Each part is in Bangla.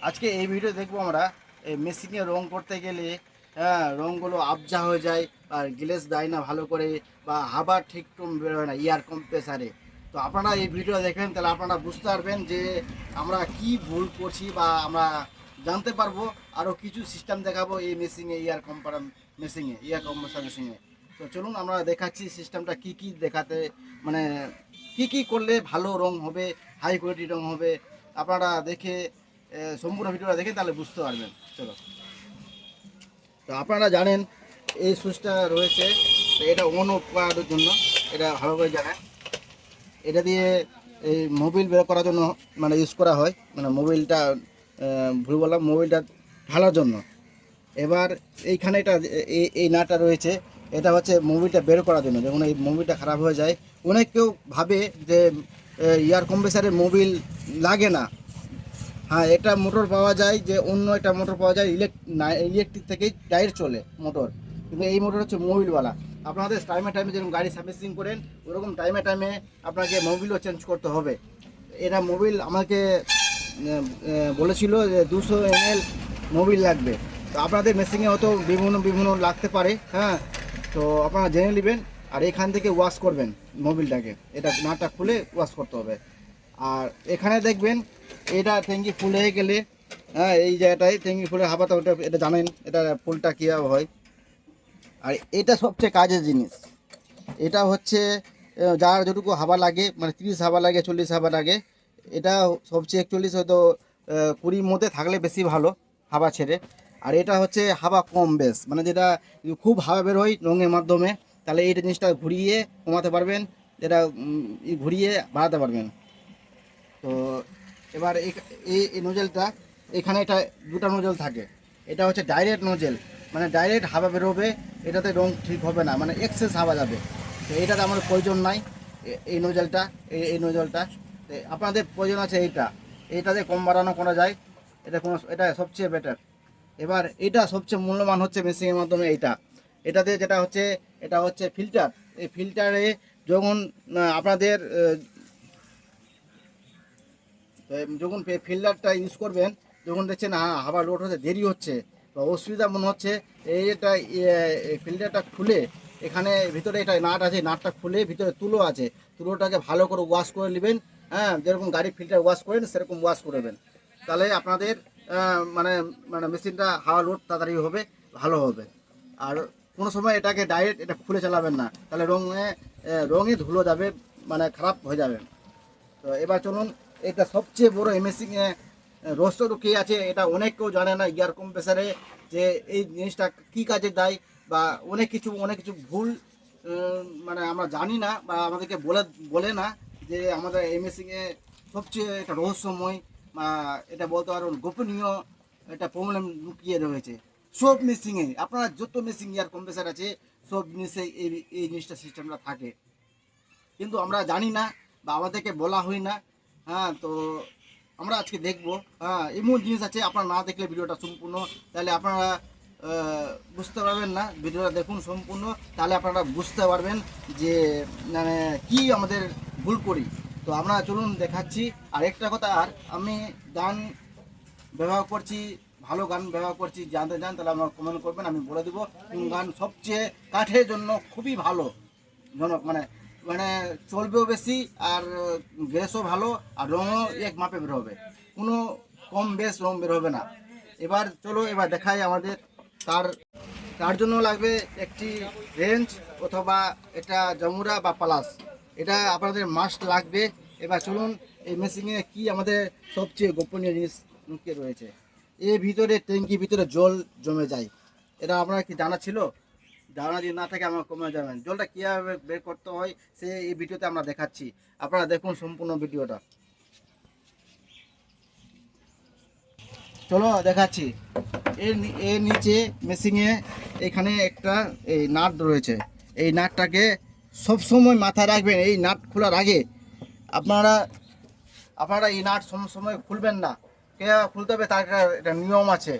আজকে এই ভিডিও দেখবো আমরা এই মেশিনে রং করতে গেলে হ্যাঁ রঙগুলো আবজা হয়ে যায় আর গ্লেজ দেয় না ভালো করে বা হাওয়া ঠিক বেরোয় না এয়ার কম্প্রেসারে। তো আপনারা এই ভিডিও দেখেন তাহলে আপনারা বুঝতে পারবেন যে আমরা কি ভুল করছি বা আমরা জানতে পারবো। আরও কিছু সিস্টেম দেখাবো এই মেশিনে ইয়ার কম্প্রেসার মেশিনে। তো চলুন আমরা দেখাচ্ছি সিস্টেমটা কি কি দেখাতে মানে কি কি করলে ভালো রং হবে, হাই কোয়ালিটি রং হবে। আপনারা দেখে সম্পূর্ণ ভিডিওটা দেখে তাহলে বুঝতে পারবেন। চলো, তো আপনারা জানেন এই সুইচটা রয়েছে, তো এটা অন অফ করার জন্য এটা ভালো করে জানেন। এটা দিয়ে এই মোবিল বের করার জন্য মানে ইউজ করা হয়, মানে মোবিলটা ভুল বললাম, মোবিলটা ঢালার জন্য। এবার এইখানে এটা এই নাটটা রয়েছে, এটা হচ্ছে মোবিলটা বের করার জন্য। যখন এই মোবিলটা খারাপ হয়ে যায়, অনেক কেউ ভাবে যে এয়ার কম্প্রেসারে মোবিল লাগে না। হ্যাঁ, এটা মোটর পাওয়া যায়, যে অন্য একটা মোটর পাওয়া যায় ইলেকট্রিক থেকেই ডাইরেক্ট চলে মোটর, কিন্তু এই মোটর হচ্ছে মোবিলওয়ালা। আপনাদের টাইমে টাইমে যেরকম গাড়ি সার্ভিসিং করেন ওরকম টাইমে টাইমে আপনাকে মোবিলও চেঞ্জ করতে হবে। এটা মোবিল আমাকে বলেছিল যে 200 ml মোবিল লাগবে। তো আপনাদের মেশিনে হয়তো বিভিন্ন বিভিন্ন লাগতে পারে। হ্যাঁ, তো আপনারা জেনে নেবেন আর এখান থেকে ওয়াশ করবেন মোবিলটাকে, এটা নাটটা খুলে ওয়াশ করতে হবে। আর এখানে দেখবেন এটা ট্যাঙ্কি ফুল হয়ে গেলে, হ্যাঁ এই জায়গাটায় ট্যাঙ্কি ফুলে হাবাতে ওটা এটা জানেন এটা ফুলটা কীভাবে হয়। আর এটা সবচেয়ে কাজের জিনিস। এটা হচ্ছে যার যেটুকু হাওয়া লাগে, মানে 30 হাওয়া লাগে, 40 হাওয়া লাগে, এটা সবচেয়ে 41 হয়তো 20 মধ্যে থাকলে বেশি ভালো হাওয়া ছেড়ে। আর এটা হচ্ছে হাওয়া কম বেশ, মানে যেটা খুব হাওয়া বের হয় রঙের মাধ্যমে, তাহলে এই জিনিসটা ঘুরিয়ে কমাতে পারবেন, এটা ঘুরিয়ে বাড়াতে পারবেন। তো এবার এই নোজেলটা এখানে এটা দুটো নোজেল থাকে। এটা হচ্ছে ডাইরেক্ট নোজেল, মানে ডাইরেক্ট হাওয়া বেরোবে, এটাতে রং ঠিক হবে না, মানে এক্সেস হাওয়া যাবে। তো এটাতে আমার প্রয়োজন নাই, এই নোজেলটা এই নোজেলটা আপনাদের প্রয়োজন আছে এইটাতে কম বাড়ানো করা যায়। এটা সবচেয়ে বেটার। এবার এটা সবচেয়ে মূল্যবান হচ্ছে মেশিনের মাধ্যমে এটাতে যেটা হচ্ছে, এটা হচ্ছে ফিল্টার। এই ফিল্টারে যখন আপনাদের যখন ফিল্টারটা ইউজ করবেন, যখন দেখছেন হাওয়া লোড হতে দেরি হচ্ছে বা অসুবিধা মনে হচ্ছে, এটা ফিল্টারটা খুলে এখানে ভিতরে এটা নাট আছে, নাটটা খুলে ভিতরে তুলো আছে, তুলোটাকে ভালো করে ওয়াশ করে নেবেন। হ্যাঁ, যেরকম গাড়ির ফিল্টার ওয়াশ করেন সেরকম ওয়াশ করবেন, তাহলে আপনাদের মানে মানে মেশিনটা হাওয়া লোড তাড়াতাড়ি হবে, ভালো হবে। আর কোনো সময় এটাকে ডাইরেক্ট এটা খুলে চালাবেন না, তাহলে রঙে ধুলো যাবে, মানে খারাপ হয়ে যাবে। তো এবার চলুন, এটা সবচেয়ে বড় এমএসিং রহস্য কি আছে এটা অনেক কেউ জানে না এয়ার কম্প্রেসারে, যে এই জিনিসটা কি কাজে দেয় বা অনেক কিছু ভুল মানে আমরা জানি না বা আমাদেরকে বলে না যে আমাদের এমএসিংয়ে সবচেয়ে একটা রহস্যময় বা এটা বলতে পারো গোপনীয় একটা প্রবলেম লুকিয়ে রয়েছে। সব মেশিনে আপনারা যত মেশিন এয়ার কম্প্রেসার আছে সব জিনিসে এই জিনিসটা সিস্টেমটা থাকে, কিন্তু আমরা জানি না বা আমাদেরকে বলা হয় না। হ্যাঁ, তো আমরা আজকে দেখব। হ্যাঁ, এমন জিনিস আছে আপনারা না দেখলে ভিডিওটা সম্পূর্ণ, তাহলে আপনারা বুঝতে পারবেন না। ভিডিওটা দেখুন সম্পূর্ণ, তাহলে আপনারা বুঝতে পারবেন যে মানে কি আমাদের ভুল করি। তো আমরা চলুন দেখাচ্ছি। আর একটা কথা, আর আমি গান ব্যবহার করছি, ভালো গান ব্যবহার করছি, জানতে চান তাহলে আমরা কমেন্ট করবেন, আমি বলে দেবো কোন গান সবচেয়ে কাঠের জন্য খুবই ভালো জনক, মানে মানে চলবেও বেশি আর গ্যাসও ভালো আর রঙও এক মাপে বের হবে, কোনো কম বেশ রং বের হবে না। এবার চলো এবার দেখাই আমাদের। তার তার জন্য লাগবে একটি রেঞ্জ অথবা এটা জামুরা বা পালাস, এটা আপনাদের মাস্ট লাগবে। এবার চলুন এই মেশিনে কি আমাদের সবচেয়ে গোপনীয় জিনিস লুকিয়ে রয়েছে। এর ভিতরে ট্যাঙ্কির ভিতরে জল জমে যায়, এটা আপনার কি জানা ছিল? ধারণা যদি না থাকে আমার কমে যাবেন। জলটা কীভাবে বের করতে হয় সে এই ভিডিওতে আমরা দেখাচ্ছি, আপনারা দেখুন সম্পূর্ণ ভিডিওটা। চলো দেখাচ্ছি। এর নিচে মেশিনে এখানে একটা এই নাট রয়েছে, এই নাটটাকে সবসময় মাথায় রাখবেন। এই নাট খোলার আগে আপনারা আপনারা এই নাট সময় খুলবেন না, কে খুলতে হবে তার একটা নিয়ম আছে।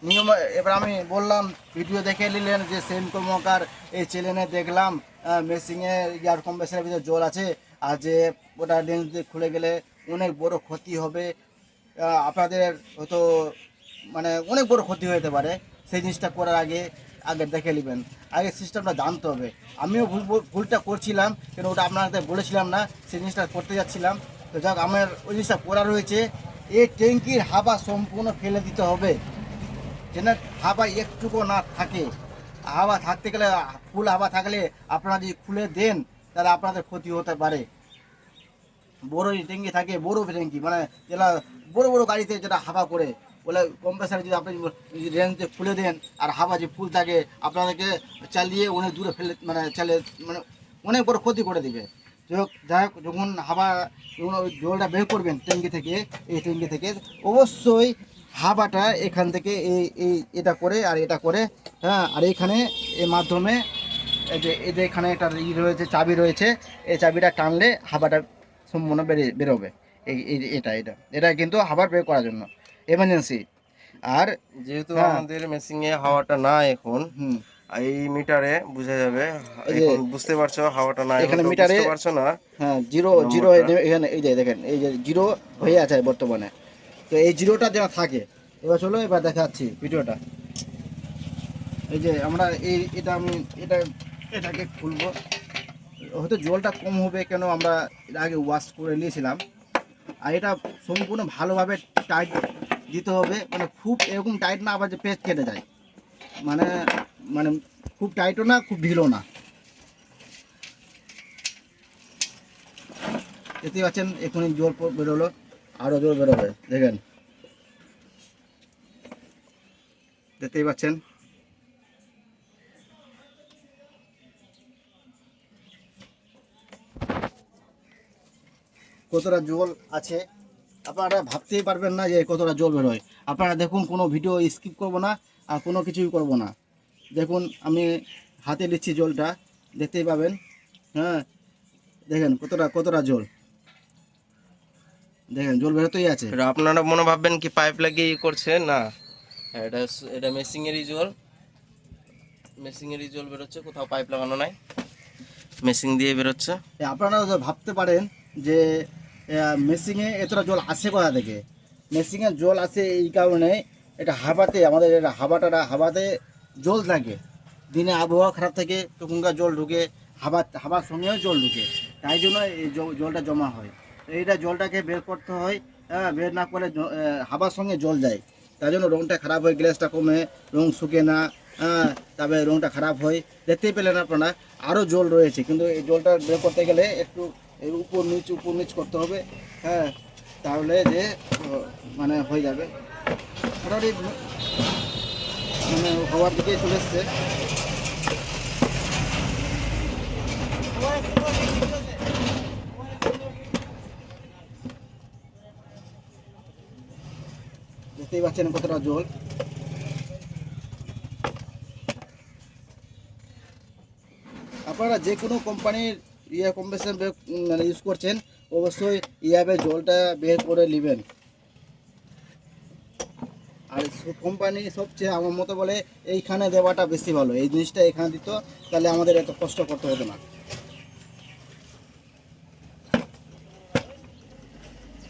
নিয়ম এবার আমি বললাম, ভিডিও দেখে নিলেন যে সেম কর্মকার এই চ্যানেলে দেখলাম মেশিনে এয়ার কম্প্রেসারের ভিতরে জল আছে আর যে ওটা লেন্স দিয়ে খুলে গেলে অনেক বড় ক্ষতি হবে, আপনাদের হয়তো মানে অনেক বড় ক্ষতি হতে পারে। সেই জিনিসটা করার আগে আগে দেখে নেবেন, আগে সিস্টেমটা জানতে হবে। আমিও ভুলটা করছিলাম, কিন্তু ওটা আপনাদের বলেছিলাম না, সেই জিনিসটা করতে যাচ্ছিলাম। তো যাক, আমার ওই জিনিসটা করা রয়েছে। এই ট্যাঙ্কির হাওয়া সম্পূর্ণ ফেলে দিতে হবে, যেন হাওয়া একটুকু না থাকে। হাওয়া থাকতে গেলে, ফুল হাওয়া থাকলে আপনারা যদি খুলে দেন তাহলে আপনাদের ক্ষতি হতে পারে। বড় ট্যাঙ্কি থাকে, বড় ট্যাঙ্কি মানে যেটা বড় বড় গাড়িতে যেটা হাওয়া করে, বলে কম্প্রেসারে যদি আপনি যদি রেঞ্জে খুলে দেন আর হাওয়া যে ফুল থাকে, আপনাদেরকে চালিয়ে অনেক দূরে ফেলে মানে চালিয়ে মানে অনেক বড় ক্ষতি করে দিবে। যাই হোক, যখন হাওয়া যখন ওই জলটা বের করবেন ট্যাঙ্কি থেকে, এই ট্যাঙ্কি থেকে অবশ্যই হাওয়াটা এখান থেকে এই এই এটা করে আর এটা করে, হ্যাঁ, আর এইখানে এর মাধ্যমে এই যে এখানে একটা রয়েছে, চাবি রয়েছে, এই চাবিটা টানলে হাওয়াটা সম্পূর্ণ বেরোবে। এটা এটা এটা কিন্তু হাওয়া বের করার জন্য এমার্জেন্সি। আর যেহেতু হ্যাঁ, আমাদের মেশিনে হাওয়াটা না এখন, হুম, এই মিটারে বোঝা যাবে। এই যে এখন বুঝতে পারছো হাওয়াটা না, এখন এখানে তো মিটারে, বুঝতে পারছো না হ্যাঁ, জিরো জিরো নম্বরটা। এখানে এই যে দেখেন, এই যে জিরো হয়ে আছে বর্তমানে। তো এই জিরোটা যেন থাকে। এবার চলো, এবার দেখাচ্ছি ভিডিওটা। এই যে আমরা এটা আমি এটাকে খুলবো। হয়তো জলটা কম হবে, কেন আমরা এর আগে ওয়াশ করে নিয়েছিলাম। আর এটা সম্পূর্ণ ভালোভাবে টাইট দিতে হবে, মানে খুব এরকম টাইট না আবার যে পেস্ট কেটে যায়, মানে মানে খুব টাইটও না, খুব ঢিলও না। দেখতেই পাচ্ছেন এখনই জল বেরোলো, আরও জল বেরোবে, দেখেন, দেখতেই পাচ্ছেন। কতটা জল আছে আপনারা ভাবতেই পারবেন না যে কতটা জল বেরোয়। আপনারা দেখুন, কোনো ভিডিও স্কিপ করব না আর কোনো কিছুই করব না। দেখুন, আমি হাতে নিচ্ছি জলটা, দেখতেই পাবেন। হ্যাঁ, দেখেন কতটা জল, দেখেন জল বেরোতেই আছে। এটা আপনারা মনে ভাববেন কি পাইপ লাগিয়ে করছে, না, এটা এটা মেশিনেরই জল। মেশিনেরই জল বেরোচ্ছে, কোথাও পাইপ লাগানো নাই, মেশিন দিয়ে বেরোচ্ছে। আপনারা তো ভাবতে পারেন যে মেশিনে এতটা জল আসে কোথা থেকে। মেশিনে জল আসে এই কারণে, এটা হাওয়াতে, আমাদের এটা হাওয়াতে জল থাকে। দিনে আবহাওয়া খারাপ থাকে, তখনকার জল ঢুকে, হাওয়ার সঙ্গেও জল ঢুকে, তাই জন্য এই জলটা জমা হয়। তো এইটা জলটাকে বের করতে হয়। হ্যাঁ, বের না করলে হাওয়ার সঙ্গে জল যায়, তাই জন্য রঙটা খারাপ হয়, গ্লাসটা কমে, রং শুকে না। হ্যাঁ, তারপরে রঙটা খারাপ হয়। দেখতেই পেলেন আপনারা, আরও জল রয়েছে, কিন্তু এই জলটা বের করতে গেলে একটু এই উপর নিচ করতে হবে। হ্যাঁ, তাহলে যে মানে হয়ে যাবে মোটামুটি, মানে হওয়ার দিকে চলে এসছে। দেখতেই পাচ্ছেন কতটা জল। আপনারা যে কোনো কোম্পানির কম্প্রেসার মানে ইউজ করছেন, অবশ্যই ইয়াবে জলটা বের করে নেবেন। আর কোম্পানি সবচেয়ে আমার মতো বলে এইখানে দেওয়াটা বেশি ভালো, এই জিনিসটা এখানে দিত, তাহলে আমাদের এত কষ্ট করতে হতো না।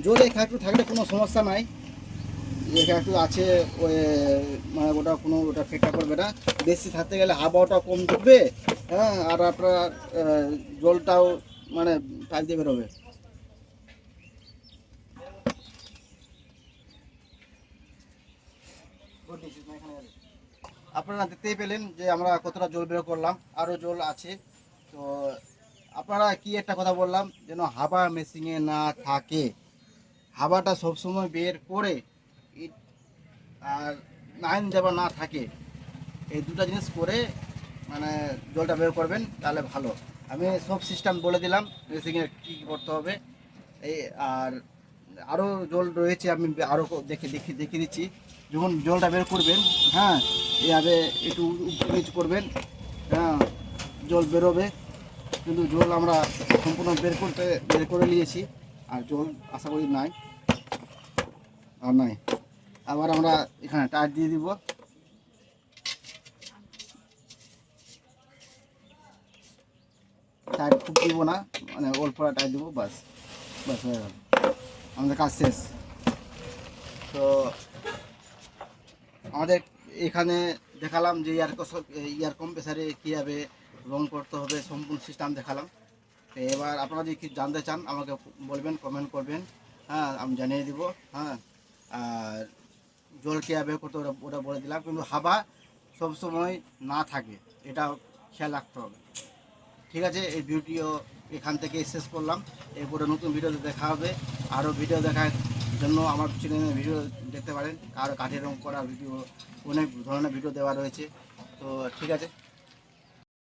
জল এখানে একটু থাকলে কোনো সমস্যা নাই, এখানে একটু আছে, ওই মানে ওটা ফেটা করবে না। বেশি থাকতে গেলে হাওয়াটা কম ঢুকবে, হ্যাঁ, আর আপনার জলটাও মানে পাইপ দিয়ে বেরোবে। আপনারা দেখতেই পেলেন যে আমরা কতটা জল বের করলাম, আরও জল আছে। তো আপনারা কি একটা কথা বললাম, যেন হাওয়া মেশিনে না থাকে, হাওয়াটা সবসময় বের করে আর লাইন দেওয়া না থাকে, এই দুটো জিনিস করে মানে জলটা বের করবেন, তাহলে ভালো। আমি সব সিস্টেম বলে দিলাম মেশিনে কী করতে হবে। এই আর আরও জল রয়েছে, আমি আরও দেখিয়ে দিচ্ছি। যখন জলটা বের করবেন, হ্যাঁ, এইভাবে একটু উপর নিচ করবেন, হ্যাঁ, জল বেরোবে। কিন্তু জল আমরা সম্পূর্ণ বের করে নিয়েছি, আর জল আশা করি নাই, আর নাই। আবার আমরা এখানে টায়ার দিয়ে দিব, টায়ার খুব দিব না, মানে অল্প টায়ার দেবো, বাস বাস হয়ে গেল, আমাদের কাজ শেষ। তো আমাদের এখানে দেখালাম যে ইয়ার কম্প্রেসারে কীভাবে রং করতে হবে, সম্পূর্ণ সিস্টেম দেখালাম। তো এবার আপনারা যদি কিছু জানতে চান আমাকে বলবেন, কমেন্ট করবেন, হ্যাঁ আমি জানিয়ে দিব। হ্যাঁ, আর জল কীভাবে করতে হবে ওটা বলে দিলাম, কিন্তু হাওয়া সবসময় না থাকে, এটা খেয়াল রাখতে হবে। ঠিক আছে, এই ভিডিও এখান থেকে শেষ করলাম। এরপরে নতুন ভিডিওতে দেখা হবে। আরও ভিডিও দেখার জন্য আমার চ্যানেলে ভিডিও দেখতে পারেন, কাঠের রং করা ভিডিও, অনেক ধরনের ভিডিও দেওয়া রয়েছে। তো ঠিক আছে।